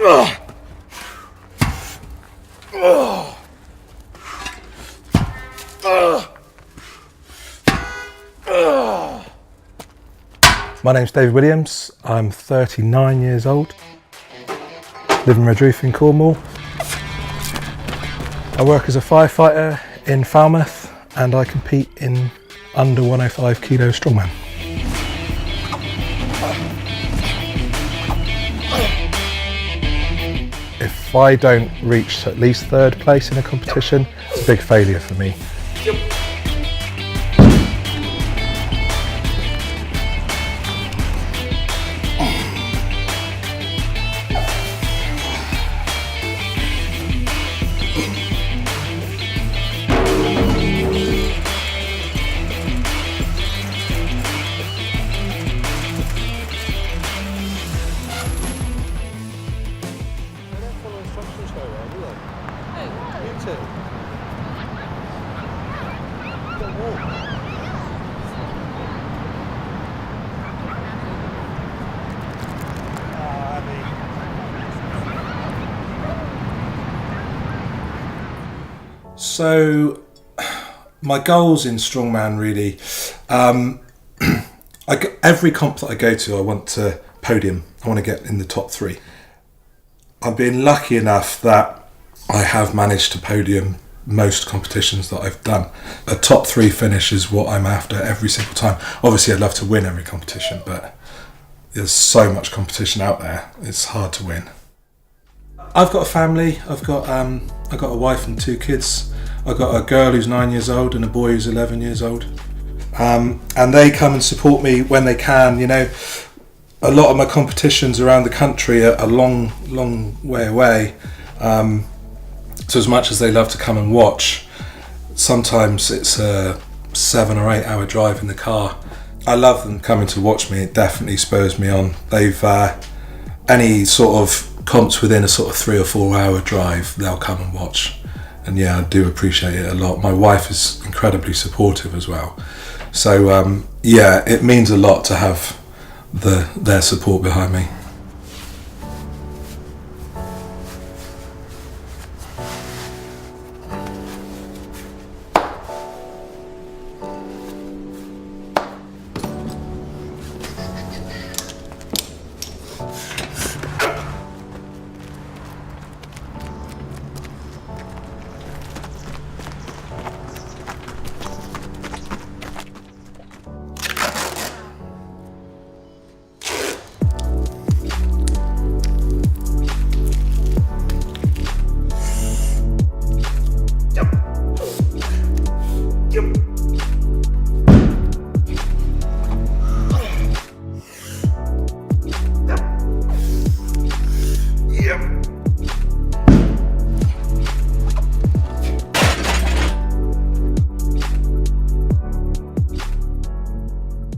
My name's David Williams. I'm 39 years old. Live in Redruth in Cornwall. I work as a firefighter in Falmouth and I compete in under 105 kilo strongman. If I don't reach at least third place in a competition, it's a big failure for me. So my goals in Strongman really, every comp that I go to I want to podium, I want to get in the top 3. I've been lucky enough that I have managed to podium most competitions that I've done. A top 3 finish is what I'm after every single time. Obviously I'd love to win every competition, but there's so much competition out there, it's hard to win. I've got a family, I've got a wife and 2 kids. I've got a girl who's 9 years old and a boy who's 11 years old. And they come and support me when they can. You know, a lot of my competitions around the country are a long way away. So as much as they love to come and watch, sometimes it's a 7 or 8 hour drive in the car. I love them coming to watch me, it definitely spurs me on. They've, any sort of comps within a sort of 3 or 4 hour drive, they'll come and watch. And yeah, I do appreciate it a lot. My wife is incredibly supportive as well. So yeah, it means a lot to have their support behind me.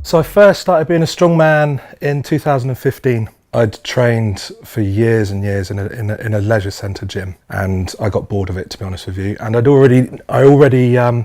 So I first started being a strongman in 2015. I'd trained for years and years in a leisure centre gym, and I got bored of it, to be honest with you. And I already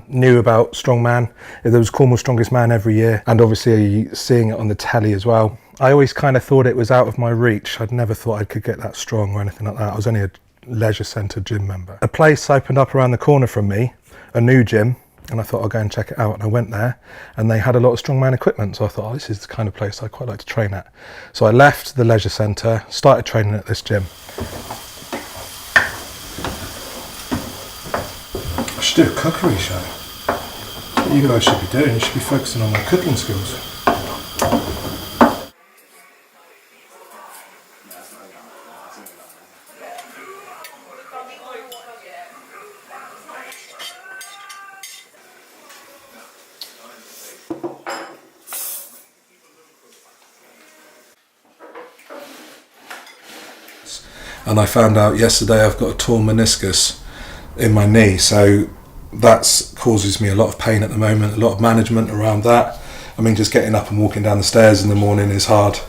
knew about strongman. There was Cornwall's Strongest Man every year, and obviously seeing it on the telly as well. I always kind of thought it was out of my reach. I'd never thought I could get that strong or anything like that. I was only a leisure centre gym member. A place opened up around the corner from me, a new gym, and I thought I'll go and check it out, and I went there and they had a lot of strongman equipment, so I thought, oh, this is the kind of place I'd quite like to train at. So I left the leisure centre, started training at this gym. I should do a cookery show. That's what you guys should be doing. You should be focusing on my cooking skills. And I found out yesterday I've got a torn meniscus in my knee, so that causes me a lot of pain at the moment, a lot of management around that. I mean, just getting up and walking down the stairs in the morning is hard.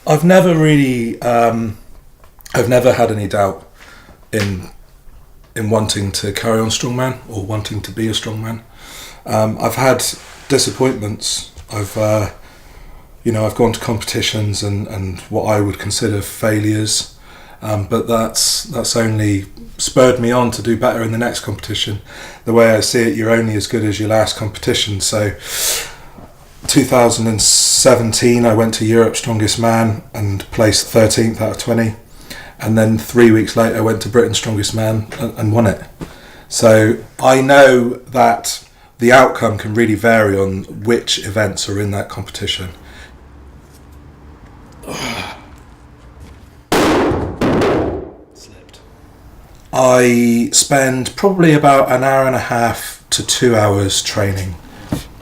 I've never really, I've never had any doubt in wanting to carry on strongman or wanting to be a strongman. I've had disappointments. I've I've gone to competitions and what I would consider failures, but that's only spurred me on to do better in the next competition. The way I see it, you're only as good as your last competition. So 2017 I went to Europe's Strongest Man and placed 13th out of 20, and then 3 weeks later I went to Britain's Strongest Man and won it. So I know that the outcome can really vary on which events are in that competition. Slipped. I spend probably about an hour and a half to 2 hours training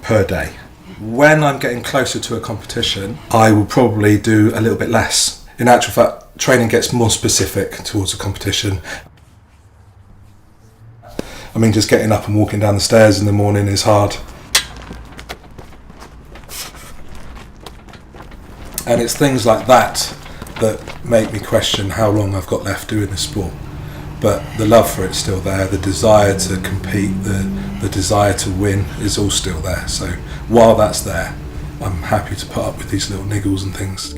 per day. When I'm getting closer to a competition, I will probably do a little bit less. In actual fact, training gets more specific towards a competition. I mean, just getting up and walking down the stairs in the morning is hard. And it's things like that that make me question how long I've got left doing this sport. But the love for it's still there, the desire to compete, the desire to win is all still there. So while that's there, I'm happy to put up with these little niggles and things.